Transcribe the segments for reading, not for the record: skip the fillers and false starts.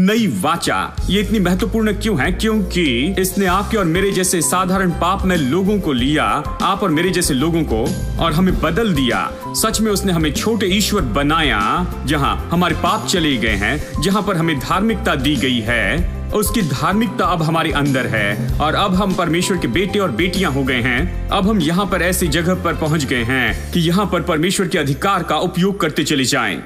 नई वाचा ये इतनी महत्वपूर्ण क्यों है? क्योंकि इसने आपके और मेरे जैसे साधारण पाप में लोगों को लिया, आप और मेरे जैसे लोगों को, और हमें बदल दिया। सच में उसने हमें छोटे ईश्वर बनाया, जहां हमारे पाप चले गए हैं, जहां पर हमें धार्मिकता दी गई है। उसकी धार्मिकता अब हमारे अंदर है और अब हम परमेश्वर के बेटे और बेटियां हो गए हैं। अब हम यहाँ पर ऐसी जगह पर पहुंच गए हैं कि यहाँ पर परमेश्वर के अधिकार का उपयोग करते चले जाएं।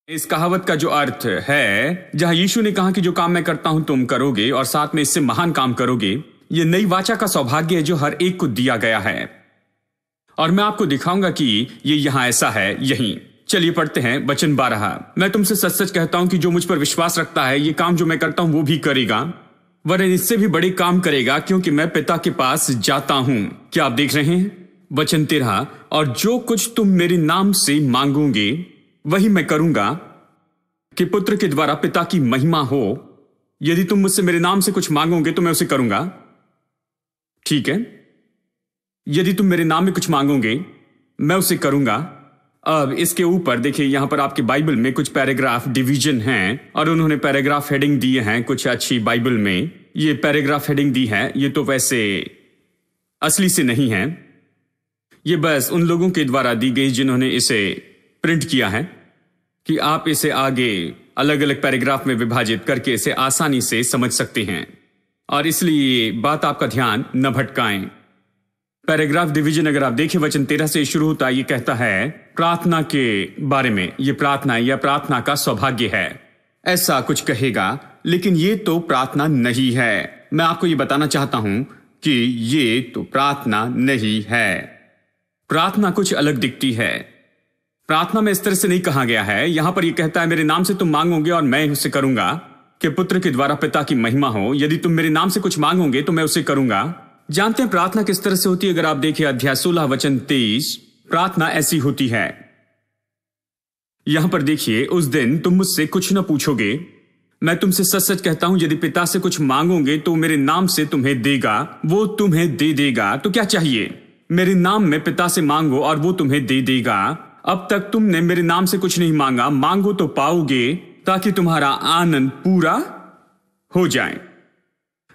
इस कहावत का जो अर्थ है, जहां यीशु ने कहा कि जो काम मैं करता हूं तुम करोगे और साथ में इससे महान काम करोगे, ये नई वाचा का सौभाग्य है जो हर एक को दिया गया है। और मैं आपको दिखाऊंगा कि ये यहां ऐसा है। यहीं चलिए पढ़ते हैं वचन 12। मैं तुमसे सच सच कहता हूं कि जो मुझ पर विश्वास रखता है, ये काम जो मैं करता हूं वो भी करेगा, वरन इससे भी बड़े काम करेगा, क्योंकि मैं पिता के पास जाता हूं। क्या आप देख रहे हैं? वचन 13, और जो कुछ तुम मेरे नाम से मांगोगे वही मैं करूंगा, कि पुत्र के द्वारा पिता की महिमा हो। यदि तुम मुझसे मेरे नाम से कुछ मांगोगे तो मैं उसे करूंगा। ठीक है, यदि तुम मेरे नाम में कुछ मांगोगे मैं उसे करूंगा। अब इसके ऊपर देखिए, यहां पर आपके बाइबल में कुछ पैराग्राफ डिवीजन हैं और उन्होंने पैराग्राफ हेडिंग दिए हैं। कुछ अच्छी बाइबल में ये पैराग्राफ हेडिंग दी है। ये तो वैसे असली से नहीं है, ये बस उन लोगों के द्वारा दी गई जिन्होंने इसे प्रिंट किया है, कि आप इसे आगे अलग अलग पैराग्राफ में विभाजित करके इसे आसानी से समझ सकते हैं। और इसलिए बात आपका ध्यान न भटकाएं। पैराग्राफ डिवीजन अगर आप देखें, वचन 13 से शुरू होता है। ये कहता है प्रार्थना के बारे में, ये प्रार्थना या प्रार्थना का सौभाग्य है, ऐसा कुछ कहेगा। लेकिन ये तो प्रार्थना नहीं है। मैं आपको ये बताना चाहता हूं कि ये तो प्रार्थना नहीं है। प्रार्थना कुछ अलग दिखती है। प्रार्थना में इस तरह से नहीं कहा गया है। यहां पर यह कहता है मेरे नाम से तुम मांगोगे और मैं उसे करूंगा, कि पुत्र के द्वारा पिता की महिमा हो। यदि तुम मेरे नाम से कुछ मांगोगे तो मैं उसे करूंगा। जानते हैं प्रार्थना किस तरह से होती है? अगर आप देखें अध्याय 16 वचन 23, प्रार्थना ऐसी होती है। यहां पर देखिए, उस दिन तुम मुझसे कुछ न पूछोगे। मैं तुमसे सच सच कहता हूं, यदि पिता से कुछ मांगोगे तो मेरे नाम से तुम्हें देगा, वो तुम्हें दे देगा। तो क्या चाहिए? मेरे नाम में पिता से मांगो और वो तुम्हें दे देगा। अब तक तुमने मेरे नाम से कुछ नहीं मांगा, मांगो तो पाओगे, ताकि तुम्हारा आनंद पूरा हो जाए।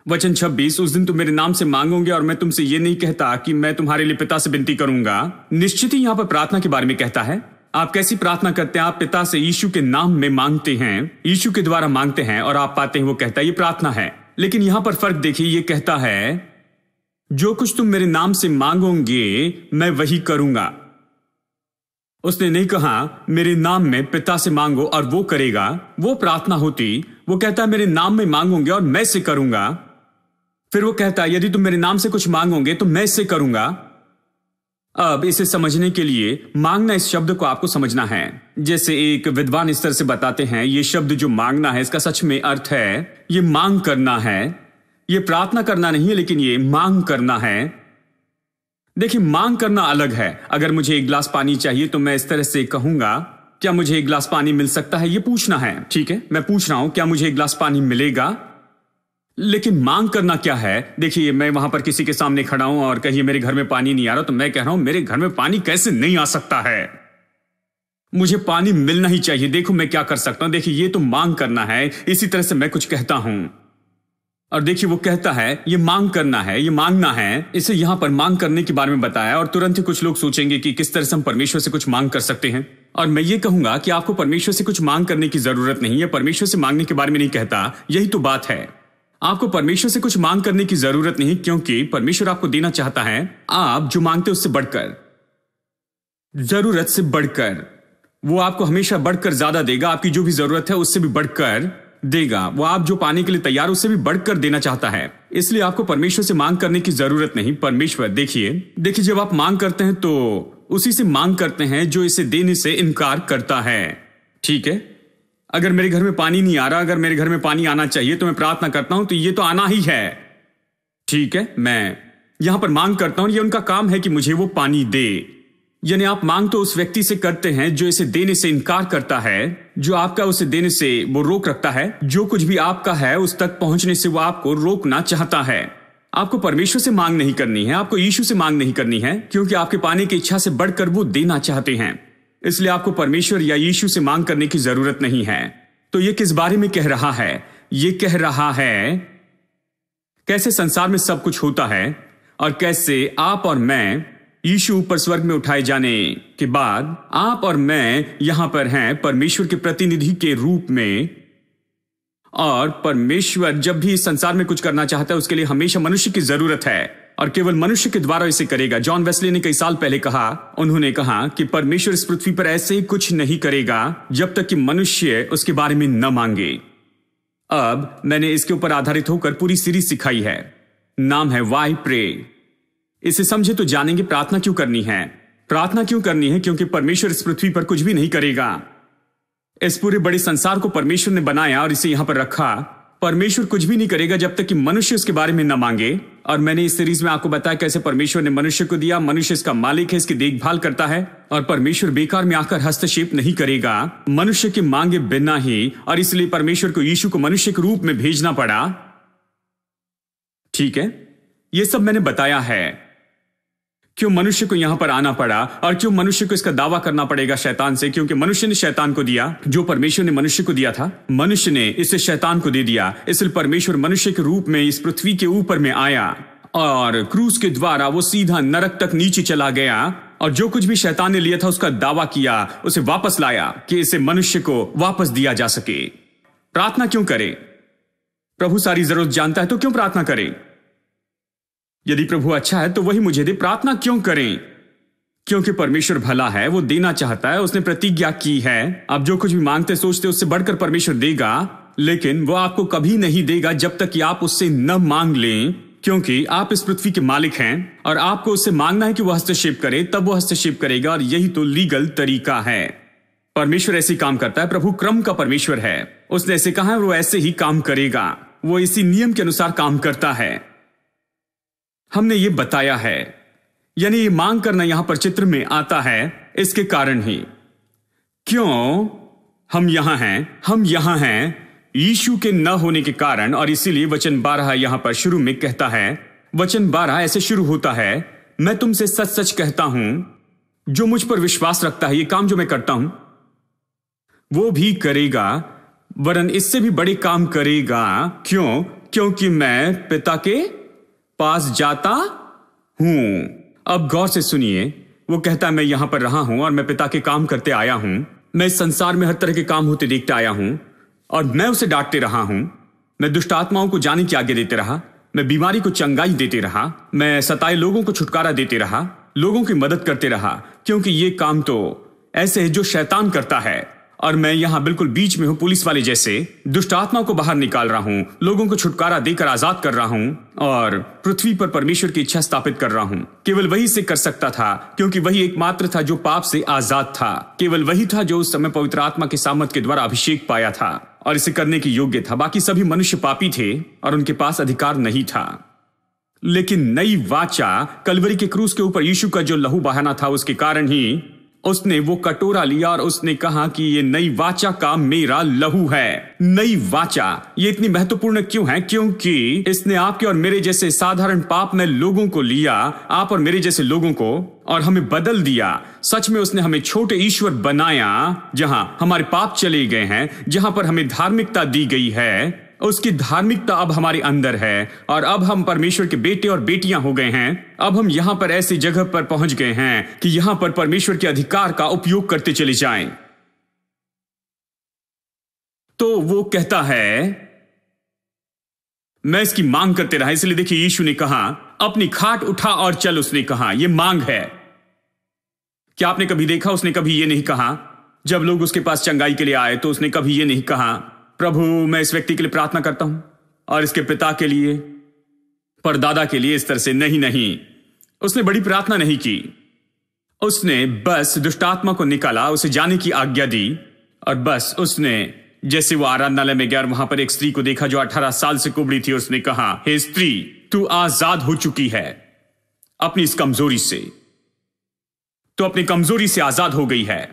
वचन 26, उस दिन तुम मेरे नाम से मांगोगे और मैं तुमसे ये नहीं कहता कि मैं तुम्हारे लिए पिता से विनती करूंगा। निश्चित ही यहां पर प्रार्थना के बारे में कहता है। आप कैसी प्रार्थना करते हैं? आप पिता से यीशु के नाम में मांगते हैं, यीशु के द्वारा मांगते हैं और आप पाते हैं। वो कहता है ये प्रार्थना है। लेकिन यहां पर फर्क देखिए, ये कहता है जो कुछ तुम मेरे नाम से मांगोगे मैं वही करूंगा। उसने नहीं कहा मेरे नाम में पिता से मांगो और वो करेगा, वो प्रार्थना होती। वो कहता है मेरे नाम में मांगोगे और मैं इसे करूंगा। फिर वो कहता है यदि तुम मेरे नाम से कुछ मांगोगे तो मैं इसे करूंगा। अब इसे समझने के लिए मांगना, इस शब्द को आपको समझना है। जैसे एक विद्वान इस तरह से बताते हैं, ये शब्द जो मांगना है, इसका सच में अर्थ है ये मांग करना है। ये प्रार्थना करना नहीं है, लेकिन ये मांग करना है। देखिए, मांग करना अलग है। अगर मुझे एक गिलास पानी चाहिए तो मैं इस तरह से कहूंगा क्या मुझे एक गिलास पानी मिल सकता है? ये पूछना है, ठीक है, मैं पूछ रहा हूं क्या मुझे एक गिलास पानी मिलेगा। लेकिन मांग करना क्या है? देखिए, मैं वहां पर किसी के सामने खड़ा हूं और कहिए मेरे घर में पानी नहीं आ रहा, तो मैं कह रहा हूं मेरे घर में पानी कैसे नहीं आ सकता है, मुझे पानी मिलना ही चाहिए, देखो मैं क्या कर सकता हूं। देखिए, ये तो मांग करना है। इसी तरह से मैं कुछ कहता हूं और देखिए वो कहता है ये मांग करना है, ये मांगना है। इसे यहां पर मांग करने के बारे में बताया और तुरंत ही कुछ लोग सोचेंगे कि किस तरह से हम परमेश्वर से कुछ मांग कर सकते हैं। और मैं ये कहूंगा कि आपको परमेश्वर से कुछ मांग करने की जरूरत नहीं है। परमेश्वर से मांगने के बारे में नहीं कहता, यही तो बात है। आपको परमेश्वर से कुछ मांग करने की जरूरत नहीं, क्योंकि परमेश्वर आपको देना चाहता है। आप जो मांगते उससे बढ़कर, जरूरत से बढ़कर, वो आपको हमेशा बढ़कर ज्यादा देगा। आपकी जो भी जरूरत है उससे भी बढ़कर देगा। वो आप जो पाने के लिए तैयार उससे भी बढ़कर देना चाहता है। इसलिए आपको परमेश्वर से मांग करने की जरूरत नहीं। परमेश्वर देखिए जब आप मांग करते हैं तो उसी से मांग करते हैं जो इसे देने से इनकार करता है। ठीक है, अगर मेरे घर में पानी नहीं आ रहा, अगर मेरे घर में पानी आना चाहिए तो मैं प्रार्थना करता हूं तो ये तो आना ही है। ठीक है, मैं यहां पर मांग करता हूं, ये उनका काम है कि मुझे वो पानी दे। यानी आप मांग तो उस व्यक्ति से करते हैं जो इसे देने से इनकार करता है, जो आपका उसे देने से वो रोक रखता है। जो कुछ भी आपका है उस तक पहुंचने से वो आपको रोकना चाहता है। आपको परमेश्वर से मांग नहीं करनी है, आपको यीशु से मांग नहीं करनी है, क्योंकि आपके पाने की इच्छा से बढ़कर वो देना चाहते हैं। इसलिए आपको परमेश्वर या यीशु से मांग करने की जरूरत नहीं है। तो ये किस बारे में कह रहा है? ये कह रहा है कैसे संसार में सब कुछ होता है और कैसे आप और मैं यीशु ऊपर स्वर्ग में उठाए जाने के बाद आप और मैं यहां पर हैं परमेश्वर के प्रतिनिधि के रूप में। और परमेश्वर जब भी इस संसार में कुछ करना चाहता है उसके लिए हमेशा मनुष्य की जरूरत है और केवल मनुष्य के द्वारा इसे करेगा। जॉन वेस्ली ने कई साल पहले कहा, उन्होंने कहा कि परमेश्वर इस पृथ्वी पर ऐसे ही कुछ नहीं करेगा जब तक कि मनुष्य उसके बारे में न मांगे। अब मैंने इसके ऊपर आधारित होकर पूरी सीरीज सिखाई है, नाम है व्हाई प्रे। इसे समझे तो जानेंगे प्रार्थना क्यों करनी है। प्रार्थना क्यों करनी है? क्योंकि परमेश्वर इस पृथ्वी पर कुछ भी नहीं करेगा। इस पूरे बड़े संसार को परमेश्वर ने बनाया और इसे यहां पर रखा। परमेश्वर कुछ भी नहीं करेगा जब तक कि मनुष्य उसके बारे में न मांगे। और मैंने इस सीरीज में आपको बताया कैसे परमेश्वर ने मनुष्य को दिया, मनुष्य इसका मालिक है, इसकी देखभाल करता है और परमेश्वर बेकार में आकर हस्तक्षेप नहीं करेगा मनुष्य के मांगे बिना ही। और इसलिए परमेश्वर को यीशु को मनुष्य के रूप में भेजना पड़ा। ठीक है, यह सब मैंने बताया है क्यों मनुष्य को यहां पर आना पड़ा और क्यों मनुष्य को इसका दावा करना पड़ेगा शैतान से। क्योंकि मनुष्य ने शैतान को दिया, जो परमेश्वर ने मनुष्य को दिया था, मनुष्य ने इसे शैतान को दे दिया। इसलिए परमेश्वर मनुष्य के रूप में इस पृथ्वी के ऊपर में आया और क्रूस के द्वारा वो सीधा नरक तक नीचे चला गया और जो कुछ भी शैतान ने लिया था उसका दावा किया, उसे वापस लाया कि इसे मनुष्य को वापस दिया जा सके। प्रार्थना क्यों करें? प्रभु सारी जरूरत जानता है तो क्यों प्रार्थना करें? यदि प्रभु अच्छा है तो वही मुझे दे, प्रार्थना क्यों करें? क्योंकि परमेश्वर भला है, वो देना चाहता है, उसने प्रतिज्ञा की है। आप जो कुछ भी मांगते सोचते उससे बढ़कर परमेश्वर देगा, लेकिन वो आपको कभी नहीं देगा जब तक कि आप उससे न मांग लें, क्योंकि आप इस पृथ्वी के मालिक हैं और आपको उससे मांगना है कि वो हस्तक्षेप करे, तब वो हस्तक्षेप करेगा। और यही तो लीगल तरीका है। परमेश्वर ऐसे काम करता है। प्रभु क्रम का परमेश्वर है, उसने ऐसे कहा है, वो ऐसे ही काम करेगा। वो इसी नियम के अनुसार काम करता है। हमने ये बताया है, यानी ये मांग करना यहां पर चित्र में आता है इसके कारण ही। क्यों हम यहां हैं? हम यहां हैं यीशु के न होने के कारण। और इसीलिए वचन 12 यहां पर शुरू में कहता है, वचन 12 ऐसे शुरू होता है, मैं तुमसे सच सच कहता हूं, जो मुझ पर विश्वास रखता है, ये काम जो मैं करता हूं वो भी करेगा, वरन इससे भी बड़े काम करेगा। क्यों? क्योंकि मैं पिता के पास जाता हूं। अब गौर से सुनिए, वो कहता है मैं यहां पर रहा हूं और मैं पिता के काम करते आया हूं। मैं इस संसार में हर तरह के काम होते देखते आया हूं और मैं उसे डांटते रहा हूं। मैं दुष्ट आत्माओं को जाने की आज्ञा देते रहा, मैं बीमारी को चंगाई देते रहा, मैं सताए लोगों को छुटकारा देते रहा, लोगों की मदद करते रहा, क्योंकि ये काम तो ऐसे है जो शैतान करता है। और मैं यहां बिल्कुल बीच में हूं, पुलिस वाले जैसे दुष्ट आत्माओं को बाहर निकाल रहा हूं, लोगों को छुटकारा देकर आजाद कर रहा हूं और पृथ्वी पर परमेश्वर की इच्छा स्थापित कर रहा हूं। केवल वही से कर सकता था, क्योंकि वही एकमात्र था जो पाप से आजाद था। केवल वही था जो उस समय पवित्र आत्मा के सामर्थ के द्वारा अभिषेक पाया था और इसे करने के योग्य था। बाकी सभी मनुष्य पापी थे और उनके पास अधिकार नहीं था। लेकिन नई वाचा कलवरी के क्रूस के ऊपर यीशु का जो लहू बहाना था, उसके कारण ही उसने वो कटोरा लिया और उसने कहा कि ये नई वाचा का मेरा लहू है। नई वाचा ये इतनी महत्वपूर्ण क्यों है? क्योंकि इसने आपके और मेरे जैसे साधारण पाप में लोगों को लिया, आप और मेरे जैसे लोगों को, और हमें बदल दिया। सच में उसने हमें छोटे ईश्वर बनाया। जहां हमारे पाप चले गए हैं, जहां पर हमें धार्मिकता दी गई है, उसकी धार्मिकता अब हमारे अंदर है और अब हम परमेश्वर के बेटे और बेटियां हो गए हैं। अब हम यहां पर ऐसी जगह पर पहुंच गए हैं कि यहां पर परमेश्वर के अधिकार का उपयोग करते चले जाएं। तो वो कहता है मैं इसकी मांग करते रहा। इसलिए देखिए, यीशु ने कहा अपनी खाट उठा और चल। उसने कहा यह मांग है। क्या आपने कभी देखा उसने कभी यह नहीं कहा जब लोग उसके पास चंगाई के लिए आए तो उसने कभी यह नहीं कहा प्रभु मैं इस व्यक्ति के लिए प्रार्थना करता हूं और इसके पिता के लिए, परदादा के लिए, इस तरह से। नहीं नहीं, उसने बड़ी प्रार्थना नहीं की। उसने बस दुष्टात्मा को निकाला, उसे जाने की आज्ञा दी और बस उसने, जैसे वो आराधनालय में गया और वहां पर एक स्त्री को देखा जो 18 साल से कुबड़ी थी, उसने कहा हे स्त्री, तू आजाद हो चुकी है अपनी इस कमजोरी से। तो अपनी कमजोरी से आजाद हो गई है।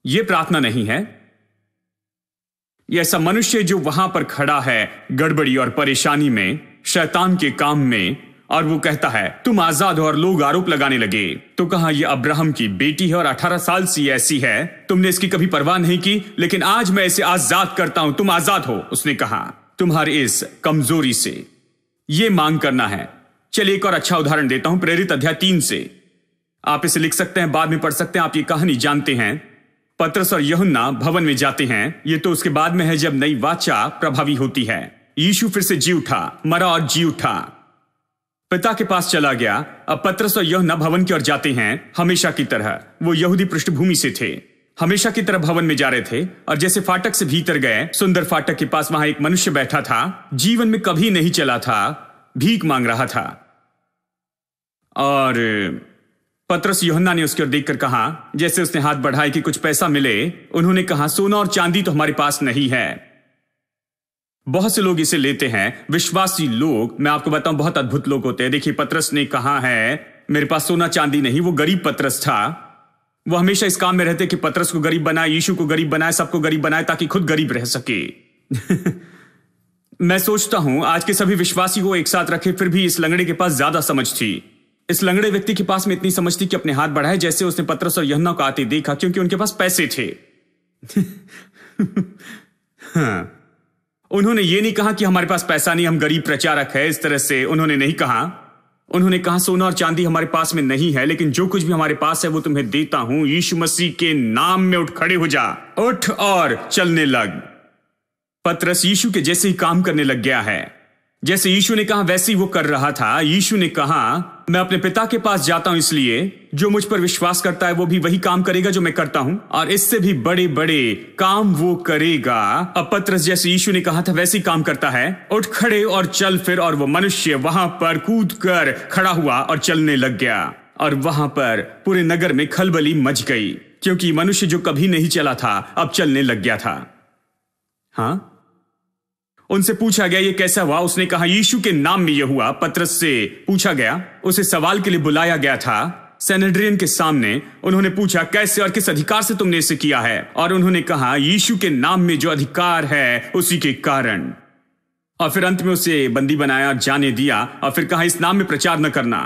यह प्रार्थना नहीं है। यह ऐसा मनुष्य जो वहां पर खड़ा है गड़बड़ी और परेशानी में, शैतान के काम में, और वो कहता है तुम आजाद हो, और लोग आरोप लगाने लगे। तो कहा यह अब्राहम की बेटी है और 18 साल से ऐसी है, तुमने इसकी कभी परवाह नहीं की, लेकिन आज मैं इसे आजाद करता हूं, तुम आजाद हो। उसने कहा तुम्हारी इस कमजोरी से। यह मांग करना है। चलिए एक और अच्छा उदाहरण देता हूं, प्रेरित अध्याय 3 से। आप इसे लिख सकते हैं, बाद में पढ़ सकते हैं, आप ये कहानी जानते हैं। पतरस और यूहन्ना भवन में जाते हैं। ये तो उसके बाद में है जब नई वाचा प्रभावी होती है। यीशु फिर से जी उठा, मरा और जी उठा, पिता के पास चला गया। अब पतरस और यूहन्ना भवन की ओर जाते हैं। हमेशा की तरह वो यहूदी पृष्ठभूमि से थे, हमेशा की तरह भवन में जा रहे थे। और जैसे फाटक से भीतर गए, सुंदर फाटक के पास वहां एक मनुष्य बैठा था, जीवन में कभी नहीं चला था, भीख मांग रहा था। और पतरस यूहन्ना ने उसकी ओर देखकर कहा, जैसे उसने हाथ बढ़ाए कि कुछ पैसा मिले, उन्होंने कहा सोना और चांदी तो हमारे पास नहीं है। बहुत से लोग इसे लेते हैं, विश्वासी लोग। मैं आपको बताऊं बहुत अद्भुत लोग होते हैं। देखिए पतरस ने कहा है मेरे पास सोना चांदी नहीं। वो गरीब पतरस था। वो हमेशा इस काम में रहते कि पतरस को गरीब बनाए, यीशु को गरीब बनाए, सबको गरीब बनाए ताकि खुद गरीब रह सके। मैं सोचता हूं आज के सभी विश्वासी को एक साथ रखे, फिर भी इस लंगड़े के पास ज्यादा समझ थी। इस लंगड़े व्यक्ति के पास में इतनी समझ थी कि अपने हाथ बढ़ाए, जैसे उसने पतरस और यूहन्ना को आते देखा, क्योंकि उनके पास पैसे थे। हाँ, उन्होंने ये नहीं कहा कि हमारे पास पैसा नहीं, हम गरीब प्रचारक है, इस तरह से उन्होंने नहीं कहा। उन्होंने कहा सोना और चांदी हमारे पास में नहीं है, लेकिन जो कुछ भी हमारे पास है वो तुम्हें देता हूं। यीशु मसीह के नाम में उठ खड़े हो जा, उठ और चलने लग। पतरस यीशु के जैसे ही काम करने लग गया है। जैसे यीशु ने कहा वैसे ही वो कर रहा था। यीशु ने कहा, मैं अपने पिता के पास जाता हूं, इसलिए जो मुझ पर विश्वास करता है वो भी वही काम करेगा जो मैं करता हूं, और इससे भी बड़े बड़े काम वो करेगा। अब पतरस जैसे यीशु ने कहा था वैसे ही काम करता है। उठ खड़े और चल फिर। और वो मनुष्य वहां पर कूद कर खड़ा हुआ और चलने लग गया, और वहां पर पूरे नगर में खलबली मच गई, क्योंकि मनुष्य जो कभी नहीं चला था अब चलने लग गया था। हाँ, उनसे पूछा गया ये कैसा हुआ? उसने कहा यीशु के नाम में यह हुआ। पतरस से पूछा गया, उसे सवाल के लिए बुलाया गया था सैनेड्रियन के सामने। उन्होंने पूछा कैसे और किस अधिकार से तुमने इसे किया है? और उन्होंने कहा यीशु के नाम में जो अधिकार है उसी के कारण। और फिर अंत में उसे बंदी बनाया और जाने दिया, और फिर कहा इस नाम में प्रचार न करना,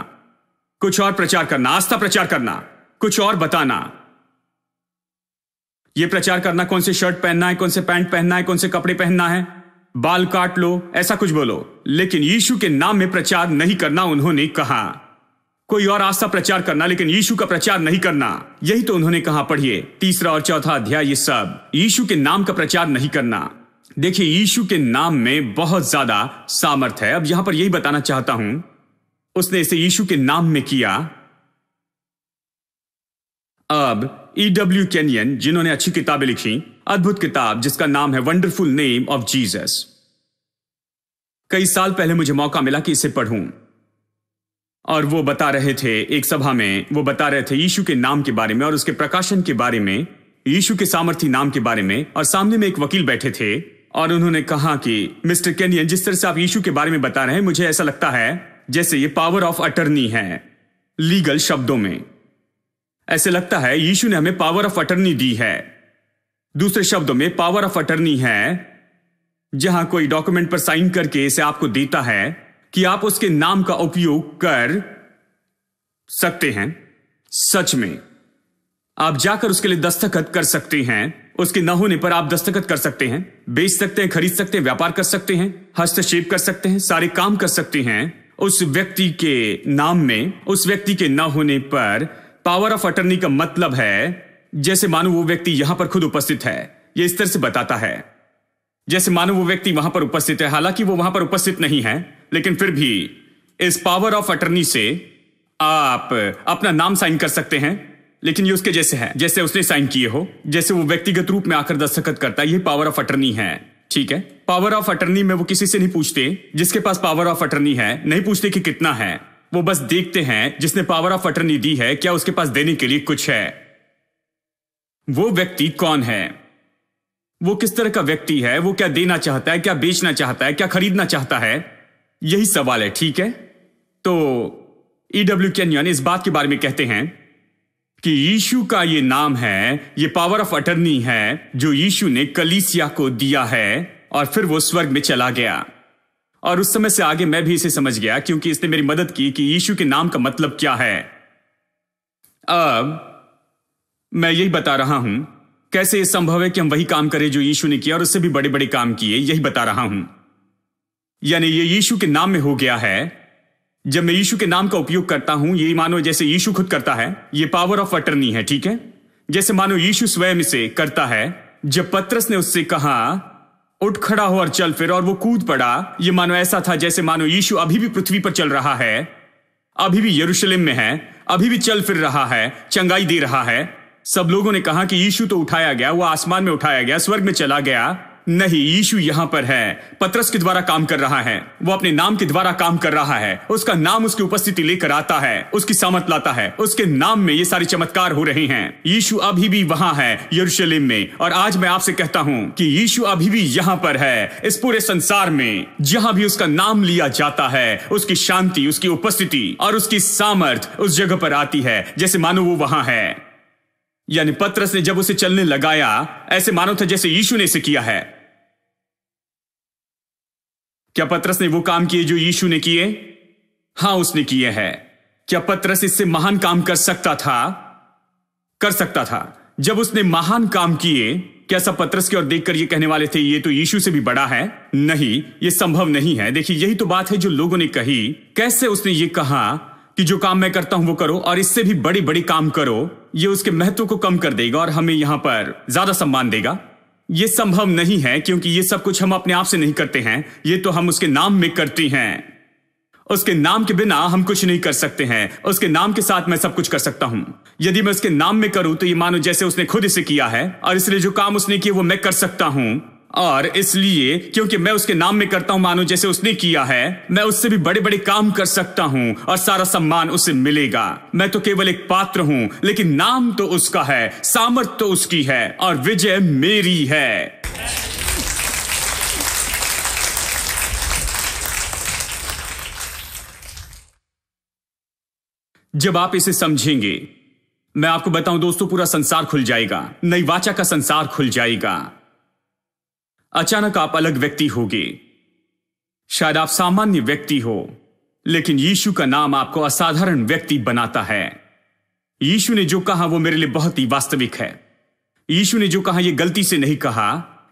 कुछ और प्रचार करना, आस्था प्रचार करना, कुछ और बताना। यह प्रचार करना कौन से शर्ट पहनना है, कौन से पैंट पहनना है, कौन से कपड़े पहनना है, बाल काट लो, ऐसा कुछ बोलो, लेकिन यीशु के नाम में प्रचार नहीं करना। उन्होंने कहा कोई और आस्था प्रचार करना, लेकिन यीशु का प्रचार नहीं करना। यही तो उन्होंने कहा। पढ़िए 3 और 4 अध्याय, ये सब यीशु के नाम का प्रचार नहीं करना। देखिए यीशु के नाम में बहुत ज्यादा सामर्थ है। अब यहां पर यही बताना चाहता हूं, उसने इसे यीशु के नाम में किया। अब E.W. केनियन, जिन्होंने अच्छी किताबें लिखी, अद्भुत किताब जिसका नाम है वंडरफुल नेम ऑफ जीसस, कई साल पहले मुझे मौका मिला कि इसे पढ़ूं, और वो बता रहे थे एक सभा में, वो बता रहे थे यीशु के नाम के बारे में और उसके प्रकाशन के बारे में, यीशु के सामर्थी नाम के बारे में। और सामने में एक वकील बैठे थे और उन्होंने कहा कि मिस्टर केनियन, जिस तरह से आप यीशु के बारे में बता रहे हैं, मुझे ऐसा लगता है जैसे ये पावर ऑफ अटर्नी है। लीगल शब्दों में ऐसे लगता है यीशु ने हमें पावर ऑफ अटर्नी दी है। दूसरे शब्दों में पावर ऑफ अटर्नी है जहां कोई डॉक्यूमेंट पर साइन करके इसे आपको देता है कि आप उसके नाम का उपयोग कर सकते हैं। सच में आप जाकर उसके लिए दस्तखत कर सकते हैं। उसके न होने पर आप दस्तखत कर सकते हैं, बेच सकते हैं, खरीद सकते हैं, व्यापार कर सकते हैं, हस्तक्षेप कर सकते हैं, सारे काम कर सकते हैं उस व्यक्ति के नाम में। उस व्यक्ति के न होने पर पावर ऑफ अटर्नी का मतलब है जैसे मानो वो व्यक्ति यहां पर खुद उपस्थित है। यह इस तरह से बताता है जैसे मानो वो व्यक्ति वहां पर उपस्थित है, हालांकि वो वहां पर उपस्थित नहीं है, लेकिन फिर भी इस पावर ऑफ अटर्नी से आप अपना नाम साइन कर सकते हैं। लेकिन ये उसके जैसे है, जैसे उसने साइन किए हो, जैसे वो व्यक्तिगत रूप में आकर दस्तखत करता है। ये पावर ऑफ अटर्नी है, ठीक है। पावर ऑफ अटर्नी में वो किसी से नहीं पूछते जिसके पास पावर ऑफ अटर्नी है, नहीं पूछते कि कितना है, वो बस देखते हैं जिसने पावर ऑफ अटर्नी दी है क्या उसके पास देने के लिए कुछ है। वो व्यक्ति कौन है, वो किस तरह का व्यक्ति है, वो क्या देना चाहता है, क्या बेचना चाहता है, क्या खरीदना चाहता है, यही सवाल है, ठीक है। तो E.W. केनियन इस बात के बारे में कहते हैं कि यीशु का ये नाम है, ये पावर ऑफ अटर्नी है जो यीशु ने कलीसिया को दिया है, और फिर वो स्वर्ग में चला गया। और उस समय से आगे मैं भी इसे समझ गया, क्योंकि इसने मेरी मदद की कि यीशु के नाम का मतलब क्या है। अब मैं यही बता रहा हूं कैसे यह संभव है कि हम वही काम करें जो यीशु ने किया और उससे भी बड़े बड़े काम किए, यही बता रहा हूं। यानी ये यीशु के नाम में हो गया है। जब मैं यीशु के नाम का उपयोग करता हूं, यही मानो जैसे यीशु खुद करता है, ये पावर ऑफ अटर्नी है, ठीक है। जैसे मानो यीशु स्वयं इसे करता है। जब पतरस ने उससे कहा उठ खड़ा हो और चल फिर, और वो कूद पड़ा, ये मानो ऐसा था जैसे मानो यीशु अभी भी पृथ्वी पर चल रहा है, अभी भी यरूशलेम में है, अभी भी चल फिर रहा है, चंगाई दे रहा है। सब लोगों ने कहा कि यीशु तो उठाया गया, वो आसमान में उठाया गया, स्वर्ग में चला गया। नहीं, यीशु यहां पर है, पतरस के द्वारा काम कर रहा है, वो अपने नाम के द्वारा काम कर रहा है। उसका नाम उसकी उपस्थिति लेकर आता है, उसकी सामर्थ लाता है, उसके नाम में ये सारे चमत्कार हो रहे हैं। यीशु अभी भी वहां है यरूशलेम में, और आज मैं आपसे कहता हूं कि यीशु अभी भी यहां पर है। इस पूरे संसार में जहां भी उसका नाम लिया जाता है, उसकी शांति, उसकी उपस्थिति और उसकी सामर्थ उस जगह पर आती है जैसे मानो वो वहां है। यानी पतरस ने जब उसे चलने लगाया, ऐसे मानो था जैसे यीशु ने इसे किया है। क्या पतरस ने वो काम किए जो यीशु ने किए? हां, उसने किए हैं। क्या पतरस इससे महान काम कर सकता था? कर सकता था। जब उसने महान काम किए, क्या सब पतरस की ओर देखकर ये कहने वाले थे ये तो यीशु से भी बड़ा है? नहीं, ये संभव नहीं है। देखिए, यही तो बात है जो लोगों ने कही। कैसे उसने ये कहा कि जो काम मैं करता हूं वो करो और इससे भी बड़े बड़े काम करो। ये उसके महत्व को कम कर देगा और हमें यहां पर ज्यादा सम्मान देगा। ये संभव नहीं है, क्योंकि ये सब कुछ हम अपने आप से नहीं करते हैं, ये तो हम उसके नाम में करते हैं। उसके नाम के बिना हम कुछ नहीं कर सकते हैं। उसके नाम के साथ मैं सब कुछ कर सकता हूं। यदि मैं उसके नाम में करूं तो ये मानो जैसे उसने खुद इसे किया है, और इसलिए जो काम उसने किए वो मैं कर सकता हूं। और इसलिए क्योंकि मैं उसके नाम में करता हूं मानो जैसे उसने किया है, मैं उससे भी बड़े बड़े काम कर सकता हूं और सारा सम्मान उसे मिलेगा। मैं तो केवल एक पात्र हूं, लेकिन नाम तो उसका है, सामर्थ तो उसकी है और विजय मेरी है। जब आप इसे समझेंगे, मैं आपको बताऊं दोस्तों, पूरा संसार खुल जाएगा। नई वाचा का संसार खुल जाएगा। अचानक आप अलग व्यक्ति होगे। शायद आप सामान्य व्यक्ति हो, लेकिन यीशु का नाम आपको असाधारण व्यक्ति बनाता है। यीशु ने जो कहा वो मेरे लिए बहुत ही वास्तविक है। यीशु ने जो कहा ये गलती से नहीं कहा,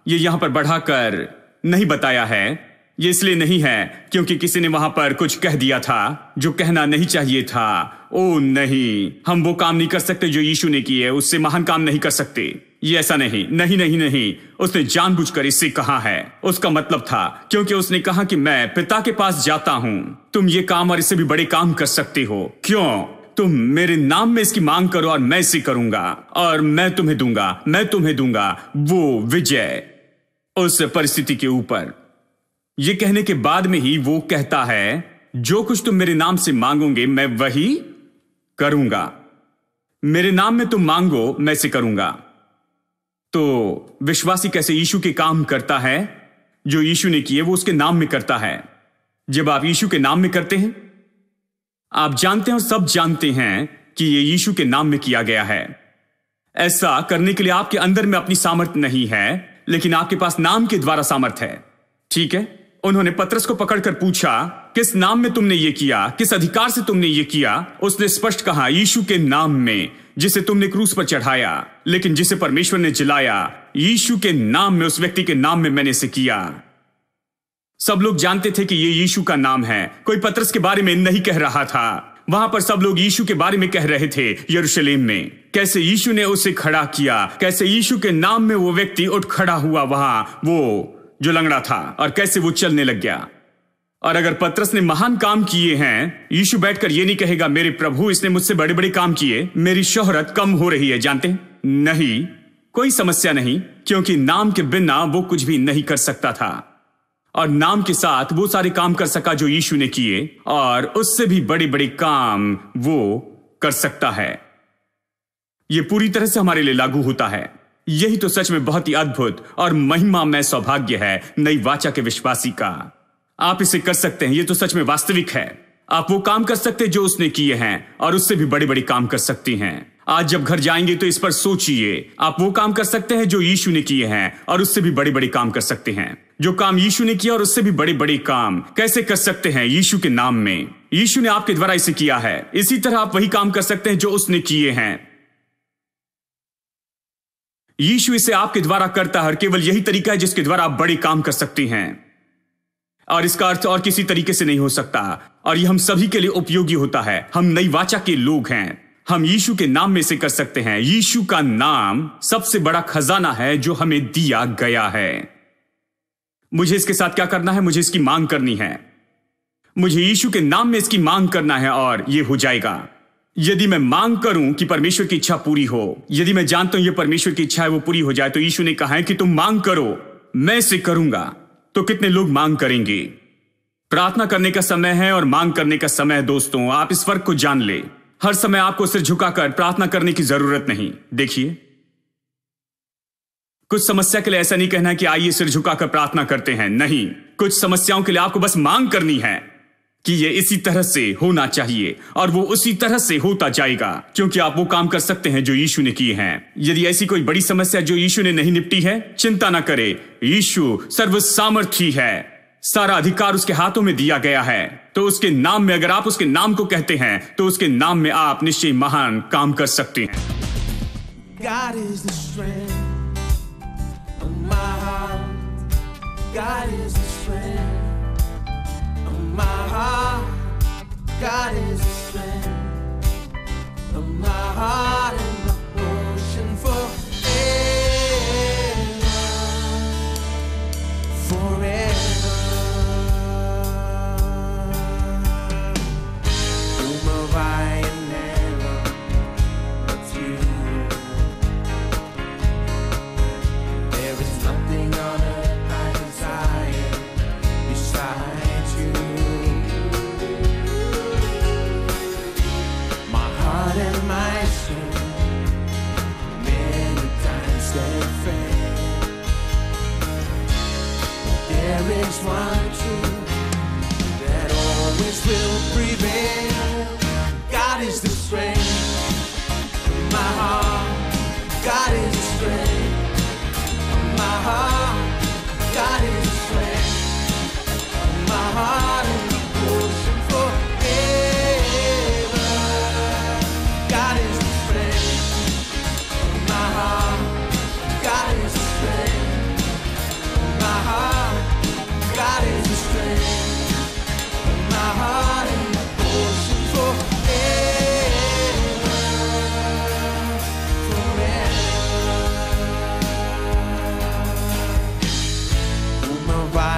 ये यहां पर बढ़ाकर नहीं बताया है। ये इसलिए नहीं है क्योंकि किसी ने वहां पर कुछ कह दिया था जो कहना नहीं चाहिए था। ओ नहीं, हम वो काम नहीं कर सकते जो यीशु ने किए, उससे महान काम नहीं कर सकते। ये ऐसा नहीं, नहीं नहीं नहीं, उसने जानबूझकर इससे कहा है। उसका मतलब था क्योंकि उसने कहा कि मैं पिता के पास जाता हूं, तुम ये काम और इससे भी बड़े काम कर सकते हो। क्यों? तुम मेरे नाम में इसकी मांग करो और मैं इसे करूंगा, और मैं तुम्हें दूंगा वो विजय उस परिस्थिति के ऊपर। ये कहने के बाद में ही वो कहता है, जो कुछ तुम मेरे नाम से मांगोगे मैं वही करूंगा। मेरे नाम में तुम मांगो, मैं इसे करूंगा। तो विश्वासी कैसे यीशु के काम करता है? जो यीशु ने किए वो उसके नाम में करता है। जब आप यीशु के नाम में करते हैं, आप जानते हैं और सब जानते हैं कि यह यीशु के नाम में किया गया है। ऐसा करने के लिए आपके अंदर में अपनी सामर्थ्य नहीं है, लेकिन आपके पास नाम के द्वारा सामर्थ्य है। ठीक है? उन्होंने पतरस को पकड़कर पूछा, किस नाम में तुमने ये किया? किस अधिकार से तुमने ये किया? उसने स्पष्ट कहा, यीशु के नाम में, जिसे तुमने क्रूस पर चढ़ाया, लेकिन जिसे परमेश्वर ने जिलाया। यीशु के नाम में, उस व्यक्ति के नाम में मैंने इसे किया। सब लोग जानते थे कि ये यीशु का नाम है। कोई पतरस के बारे में नहीं कह रहा था। वहां पर सब लोग यीशु के बारे में कह रहे थे। यरूशलेम में कैसे यीशु ने उसे खड़ा किया, कैसे यीशु के नाम में वो व्यक्ति उठ खड़ा हुआ वहां, वो जो लंगड़ा था, और कैसे वो चलने लग गया। और अगर पतरस ने महान काम किए हैं, यीशु बैठकर ये नहीं कहेगा, मेरे प्रभु इसने मुझसे बड़े बड़े काम किए, मेरी शोहरत कम हो रही है। जानते हैं? नहीं, कोई समस्या नहीं, क्योंकि नाम के बिना वो कुछ भी नहीं कर सकता था, और नाम के साथ वो सारे काम कर सका जो यीशु ने किए, और उससे भी बड़े बड़े काम वो कर सकता है। ये पूरी तरह से हमारे लिए लागू होता है। यही तो सच में बहुत ही अद्भुत और महिमामय सौभाग्य है नई वाचा के विश्वासी का। आप इसे कर सकते हैं। ये तो सच में वास्तविक है। आप वो काम कर सकते हैं जो उसने किए हैं, और उससे भी बड़े बड़े काम कर सकते हैं। आज जब घर जाएंगे तो इस पर सोचिए। आप वो काम कर सकते हैं जो यीशु ने किए हैं, और उससे भी बड़े बड़े काम कर सकते हैं। जो काम यीशु ने किया और उससे भी बड़े बड़े काम कैसे कर सकते हैं? यीशु के नाम में। यीशु ने आपके द्वारा इसे किया है, इसी तरह आप वही काम कर सकते हैं जो उसने किए हैं। यीशु इसे आपके द्वारा करता है, और केवल यही तरीका है जिसके द्वारा आप बड़े काम कर सकते हैं, और इसका अर्थ और किसी तरीके से नहीं हो सकता। और यह हम सभी के लिए उपयोगी होता है। हम नई वाचा के लोग हैं। हम यीशु के नाम में इसे कर सकते हैं। यीशु का नाम सबसे बड़ा खजाना है जो हमें दिया गया है। मुझे इसके साथ क्या करना है? मुझे इसकी मांग करनी है। मुझे यीशु के नाम में इसकी मांग करना है, और यह हो जाएगा। यदि मैं मांग करूं कि परमेश्वर की इच्छा पूरी हो, यदि मैं जानता हूं यह परमेश्वर की इच्छा है, वो पूरी हो जाए, तो यीशु ने कहा है कि तुम मांग करो, मैं इसे करूंगा। तो कितने लोग मांग करेंगे? प्रार्थना करने का समय है और मांग करने का समय है। दोस्तों, आप इस फर्क को जान ले। हर समय आपको सिर झुकाकर प्रार्थना करने की जरूरत नहीं। देखिए, कुछ समस्या के लिए ऐसा नहीं कहना कि आइए सिर झुकाकर प्रार्थना करते हैं। नहीं, कुछ समस्याओं के लिए आपको बस मांग करनी है कि ये इसी तरह से होना चाहिए, और वो उसी तरह से होता जाएगा, क्योंकि आप वो काम कर सकते हैं जो यीशु ने किए हैं। यदि ऐसी कोई बड़ी समस्या जो यीशु ने नहीं निपटी है, चिंता ना करे। यीशु सर्वसामर्थी है। सारा अधिकार उसके हाथों में दिया गया है। तो उसके नाम में, अगर आप उसके नाम को कहते हैं, तो उसके नाम में आप निश्चय महान काम कर सकते हैं। God is the strength of my heart. God is the strength of my heart. God is the strength of my heart and my portion forever. is the strength of my heart. God is the strength of my heart. God is the strength of my heart and my portion forever. God is the strength of my heart. God is the strength of my heart. God is the strength of my heart and my portion forever.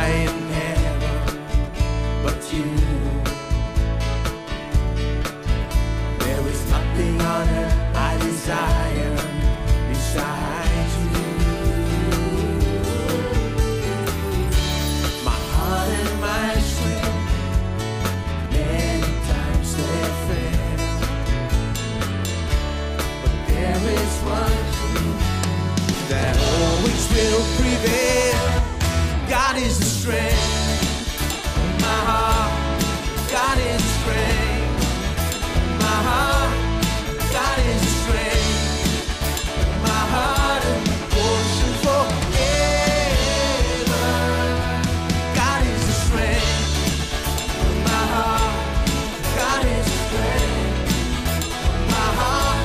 In heaven, but you. There is nothing on earth I desire besides you. My heart and my strength, many times they fail, but there is one truth that always will prevail. God is the strength of my heart. God is the strength of my heart. God is the strength of my heart and my portion forever. God is the strength of my heart. God is the strength of my heart.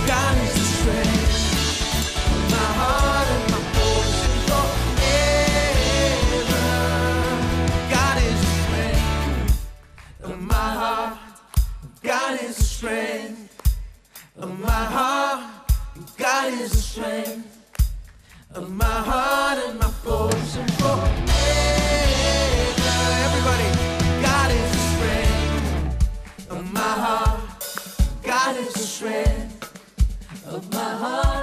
God is the strength of my heart and my portion forever. God is the strength of my heart. God is the strength of my heart and my portion forever. Everybody, God is the strength of my heart. God is the strength of my heart.